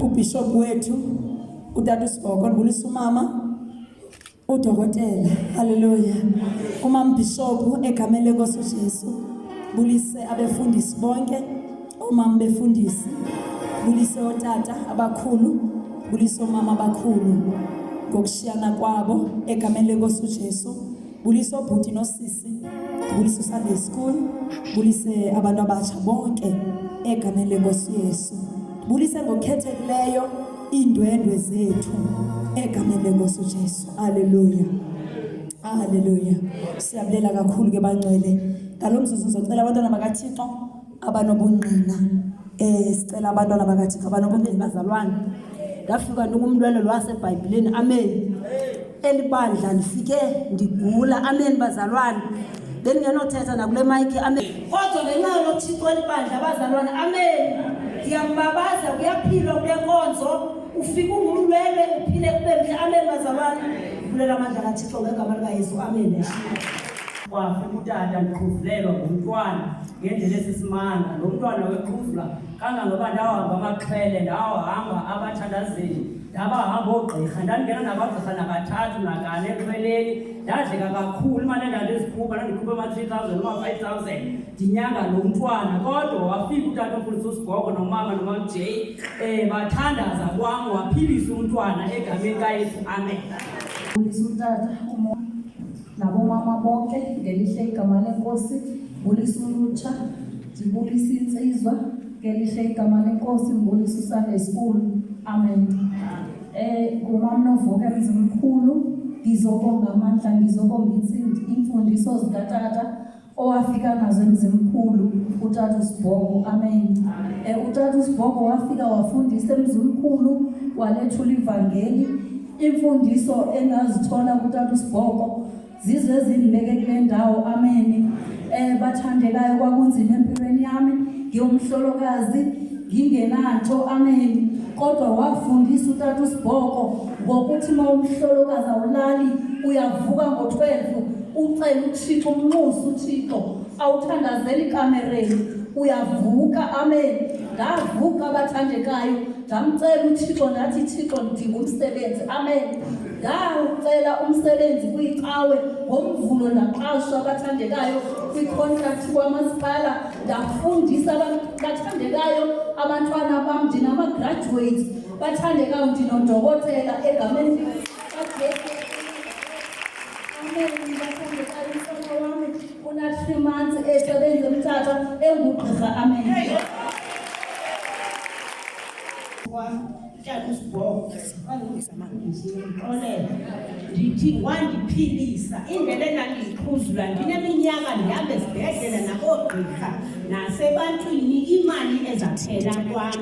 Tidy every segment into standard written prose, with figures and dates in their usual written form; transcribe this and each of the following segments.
ubishop wethu utata uSibhoko ngibulisa umama udokotela. Haleluya. Umama bishop egameni lenkosi uJesu bulise abefundisi bonke, umama befundisi bulise otata abakhulu, bulise omama abakhulu ngokushiyana kwabo egameni lenkosi uJesu, bulise obhuti nosisi, bulise Sunday school, bulise abantu abatsha bonke egameni lenkosi uJesu, bulise ngokhethekileyo indwendwe zethu egameni lenkosi uJesu. Haleluya. Haleluya. Siyabulela kakhulu ke bangcwele. Ngalomzuzu ngizocela abantwana bakaThixo abanobungqina. Sicela abantwana bakaThixo abanobungqina bazalwane. Ngafika ngumlwelo lwaseBhayibhelini. Amen. Elibandla ndifike ndigula. Amen bazalwane. Bengingenothetha nakule mic. Amen. Kodwa ngenxa yokuThixo elibandla bazalwane. Amen. Ngiyambabaza kuyaphilwa kule nkonzo. Ufika ungumlwele uphile kube mhle. Amen bazalwane. Kulela amandla kaThixo ngegama likaYesu. Amen. Wafika utata ndiqhuvulelwa ngumntwana ngendlela esisimanga. Lo mntwana weqhuvula kangangoba ndawahamba amaxhwele, ndawahamba abathandazeli, ndabahamba oogqirha, ndandingena nabagqirha nabathathu nakane exhweleni. Ndadleka kakhulu imali endandizikhupha, ndandikhupha ama-3,000 noma-5,000 ndinyanga lo mntwana. Kodwa wafika utata omfundisi uSibhoko nomama nomamJ bathandaza kwam, waphilisa umntwana egameni kaYesu. Amen. Bulisa utata nabomama bonke ngelihle igama lenkosi, bulisa ulutsha, ndibulisa insizwa ngelihle igama lenkosi, ngibulisa uSunday school. Amen. Ngumama Novuka Mzimkhulu, ngizobonga amandla, ngizobonga imfundiso zikatata owafika nazo eMzimkhulu utata uSibhoko. Amen. Utata uSibhoko wafika wafundisa eMzimkhulu, walethula ivangeli. Imfundiso engazithola kutata uSibhoko zizwe zindibeke kule ndawo. Amen. Bathandekayo kwakunzima empilweni yami, ngiyomhlolokazi ngingenanto. Amen. Kodwa wafundisa utata uSibhoko ngokuthi mawumhlolokazi awulali, uyavuka ngo-12 ucela uThixo, umnxusa uThixo, awuthandazeli kamereni, uyavuka. Amen. Ngavuka abathandekayo, ngamcela uThixo, ndathi Thixo ndidinga umsebenzi. Amen. Ngacela umsebenzi kwicawe, ngomvulo ndaqashwa abathandekayo kwi-contract kwamasipala, ndafundisa abathandekayo abantwana bam, ndinama-graduates bathandekayo, ndinodokotela egameni kaJesu. Amen. Bathandekayo umntwana wami una-3 months esebenza emthatha engugqirha. Amen. Utata uSibhoko ndithi wandiphilisa indlela endandiyiqhuzula. Ndineminyaka ndihamba esibhedlela nakoogqirha nasebantwini, imali ezaphela kwam.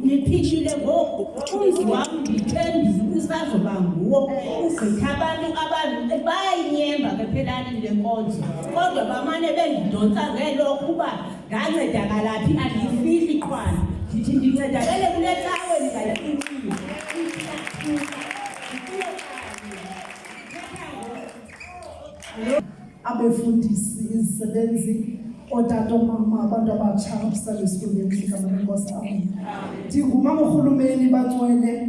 Ndiphilile ngoku, umzi wam ndithembile usazoba nguwo. Ugqitha abantu bayayinyemba ke phelani le nkonzo, kodwa bamane bendidonsa ngelokhu uba ndancedakala phi, andiyifihli iqhwala. Ndithi ndincedakele kule cawe ndingayifihliyo. Abefundisi, izisebenzi, otata, omama, abantu abatsha Sunday school ngegama lenkosi. Amen. Ndingumama urhulumeni bangcwele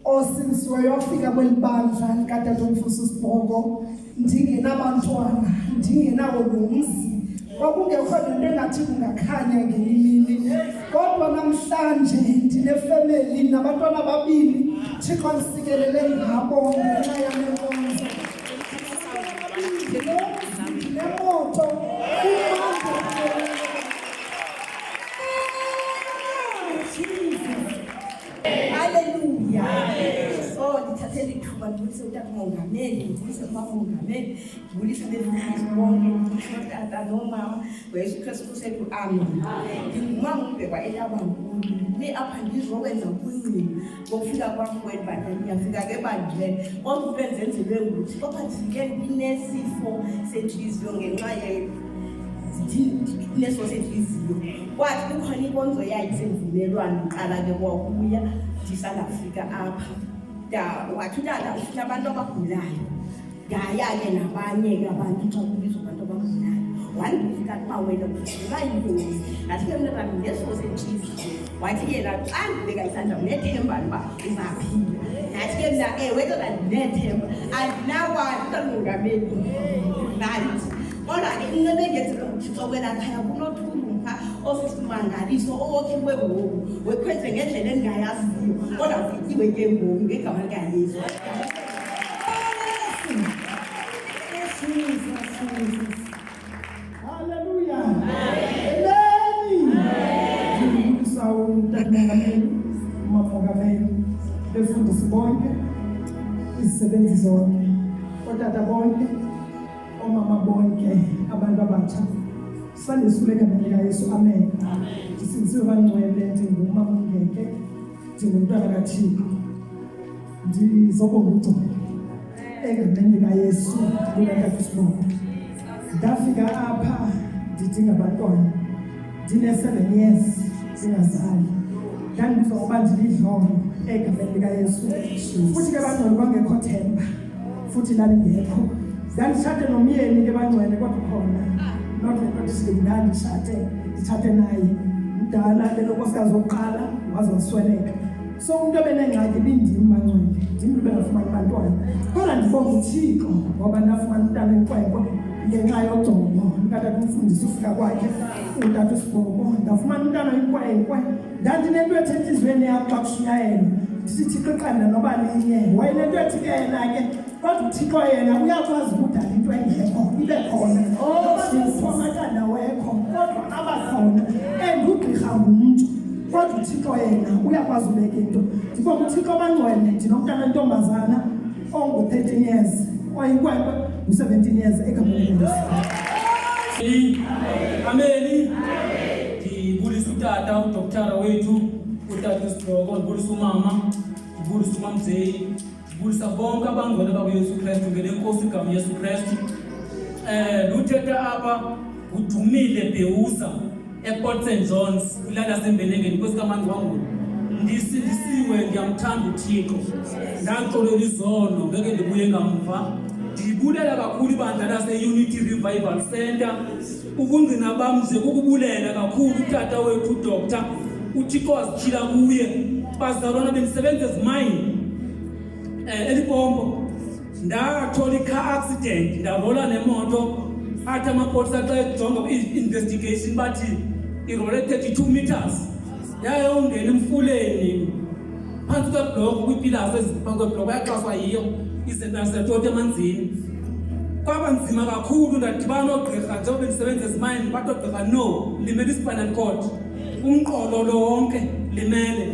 osinisiweyo wafika kweli bandla likatata omfundisi uSibhoko ndingenabantwana, ndingenawo nomzi. Kwakungekho nento engathi kungakhanya ngenye imini, kodwa namhlanje ndinefemeli nabantwana ababini. Thixo ndisikelele ngabo ngenxa yale nkonzo. Nemoto Hallelujah. Ndithathele ithuba ndibulise utata uMongameli, ndibulise umama uMongameli, ndibulise nebefundisi bonke, ndibulise utata nomama ngoYesu Kristu sethu. Amen. Ndingumama uMbekwa eLabankulu, apha ndizokwenza ubungqina ngokufika kwam kweli bandla. Ndiyafika ke bandleni kodwa into enzenzelwe nguthi kodwa ndifike ndinesifo sentliziyo ngenxa nesifo sentliziyo. Kwathi kukhona inkonzo yayisemvumelwano qala ke kwakuya ndisandafika apha. Wathi utata ufuna abantu abagulayo, ndaya ke nabanye ke abantu xa kubizwa abantu abagulayo. Wandifika kuba wena uba yingozi, ngathi ke mna ngesifo sentliziyo wathi yena xa ndibeka isandla unethemba loba uzaphila. Nathi ke mna ewe kodwa ndinethemba andinakwazi usamongameli right. Kodwa ke incebe ngenzela uThixo kwelakhaya kunothulumpa osisimangaliso owokhiwe ngoku wekhwenze ngendlela endingayaziyo kodwa ufitiwe ke ngoku ngegama likaYesu. Hallelujah. Amen. Sawumongameli, umamongameli, befundisi bonke, izisebenzi zonke, otata bonke, omama bonke, abantu abatsha. Sandisule egameni likaYesu. Amen. Ndisinziwe bangcwele, ndingumama ungeke, ndingumntwana kaThixo. Ndizobonga uCobo egameni likaYesu kulakade sibonga. Ndafika apha ndidinga abantwana ndine-7 years ndingazali. Ndandibizwa ngoba ndilidlolo egameni likaYesu. Futhi ke bangcwele kwangekho themba futhi lalingekho. Ndanditshate nomyeni ke bangcwele kodwa khona not le nto ndishate naye mdala lelonkosikazi wokuqala waze wasweleka. So umuntu obenengxaki ibindim bangcwele ndim bengafumani bantwana kodwa ndibonga uThixo ngoba ndafumana umntana enkwenkwe ngenxa yojongo likatata umfundisi ufika kwakhe utata uSibongo. Ndafumana umntana enkwenkwe ndandinento ethe entliziyweni yam xa kushunyayelwa ndithi Thixo iqanda noba linye wayenento ethi ke yena ke kodwa uThixo yena uyakwazi ukudala into engekho ibe khona. Amaqanda wekho kodwa abakhona ugqirha ngumntu kodwa uThixo yena uyakwazi ubeka into. Ndibonga uThixo bangcwele ndinomntana wentombazana ongu-13 years oyinkwenkwe u-17 years egameni likaYesu. Amen. Ndibulisa utata udokotara wethu utata uSibongo, ndibulisa umama, ndibulisa umamzeyi, ndibulisa bonke abangcwele bakuYesu Kristu ngelenkosi igama Yesu Kristu. Luthetha apha udumile Bheusa ePort St John's kulala sembelengeni Nkosi kaManzi wangu. Ndisiwe ngiyamthanda uThixo. Ndaxolela izono ngeke ndibuye ngamva. Ndibulela kakhulu ibandla lase-Unity Revival Center. Ubungqina bam nje kukubulela kakhulu utata wethu uDr. uThixo waziphila kuye. Bazalwana bendisebenza ezimayini eLipompo. Ndathola i-car accident ndarola nemoto athi amapolisa xa ejonga i-investigation bathi irole 32 meters yayongena emfuleni phansi kwebloko kwiipilasi eziphansi kwebloko yaxaswa yiyo izentasetote emanzini. Kwaba nzima kakhulu ndadibana noogqirha njengoba bendisebenza ezimayini bathi oogqirha no limele i-spinal cord umqolo lo wonke limele.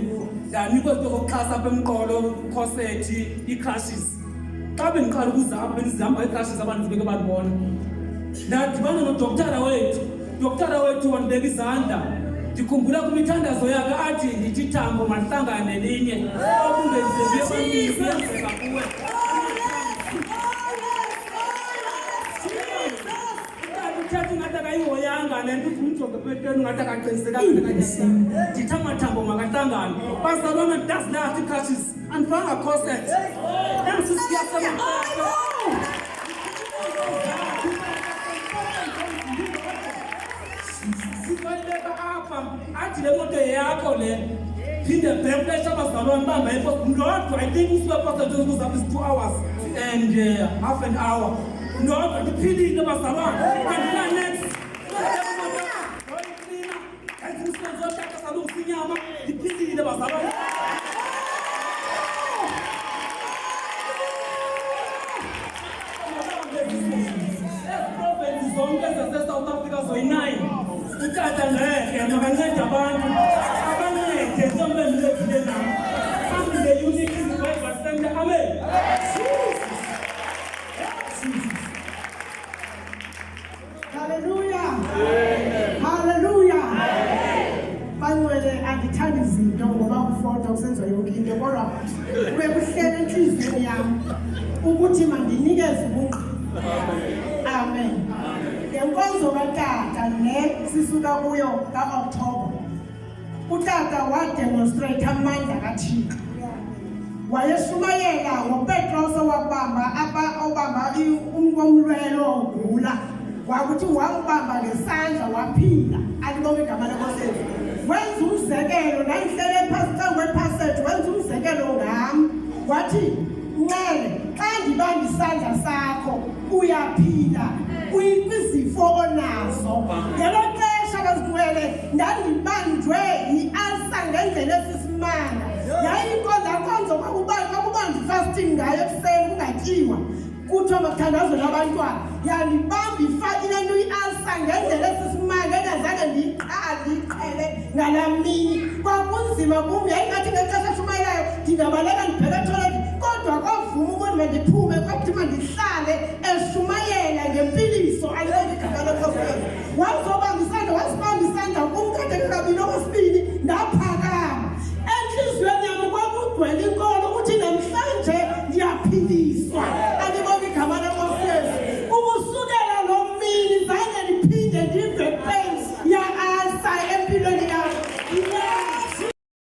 Ndanikwa izinto zokuxhasa apha emqolo corset ii-crushes. Xa bendiqala ukuza apha bendizihamba ii-crushes abantu beke bandibona. Ndadibana nodokotara wethu wandibeka izandla. Ndikhumbula kwimithandazo yakhe athi ndithi thambo mahlangane linye okungenzeki ebantwini kuyenzeka kuwe. Uthetha ungathi akayihoyanga le nto umjonge peteni ungathi akaqinisekanga ndithi amathambo makahlangane. Bazalwana ndazilathi ii-crushes andifanga corset emsisiyasebenza. Athi le moto yakho le phinde bhemplesha abazalwane bamba ndodwa. I think usiwepasathe kuzapha is 2 hours and half an hour. Ndodwa ndiphilile bazalwane andina next umsebenzi wotata salungisa inyama ndiphilile bazalwane. Eziprovinsi zonke zase-South Africa zoyi-9 utata ngeke makanceda abantu abancede njengoba ndilethile nam phambi le-Unity Revival Center. Amen. Hallelujah. Hallelujah. Bangcwele andithandi izinto ngoba ufota usenza yonke into kodwa kube kuhlele enhliziyweni yam ukuthi mandinikeze ubungqina. Amen. Inkonzo katata le sisuka kuyo ka-October. Utata wademonstrate amandla kaThixo. Wayeshumayela ngoPetros obamba umlwelo ogula. Wakuthi wambamba ngesandla waphila. Alibonge igama leNkosi. Wenza umzekelo wathi Nqele xa ndibamba isandla sakho uyaphila kwizifo onazo ngelo xesha kazikwele ndandibanjwe yi-alsa ngendlela esisimanga yayinkonzo kwakuba ndifasting ngayo ekuseni kungatyiwa kuthiwa makuthandazwe abantwana yandibamba ifaki le nto i-alsa ngendlela esisimanga engazange ndiyiqhele ngalaa mini kwakunzima kum yayingathi ngexesha eshumayelayo ndingabaleka ndibheke etholethi kodwa kwavuma uba mandiphume kwakuthi mandihlale eshumayela ngempiliso aleleligagalekhoseyo wazobamba isandla wasibamba isandla kumkadeke kabini okwesibini ndaphaa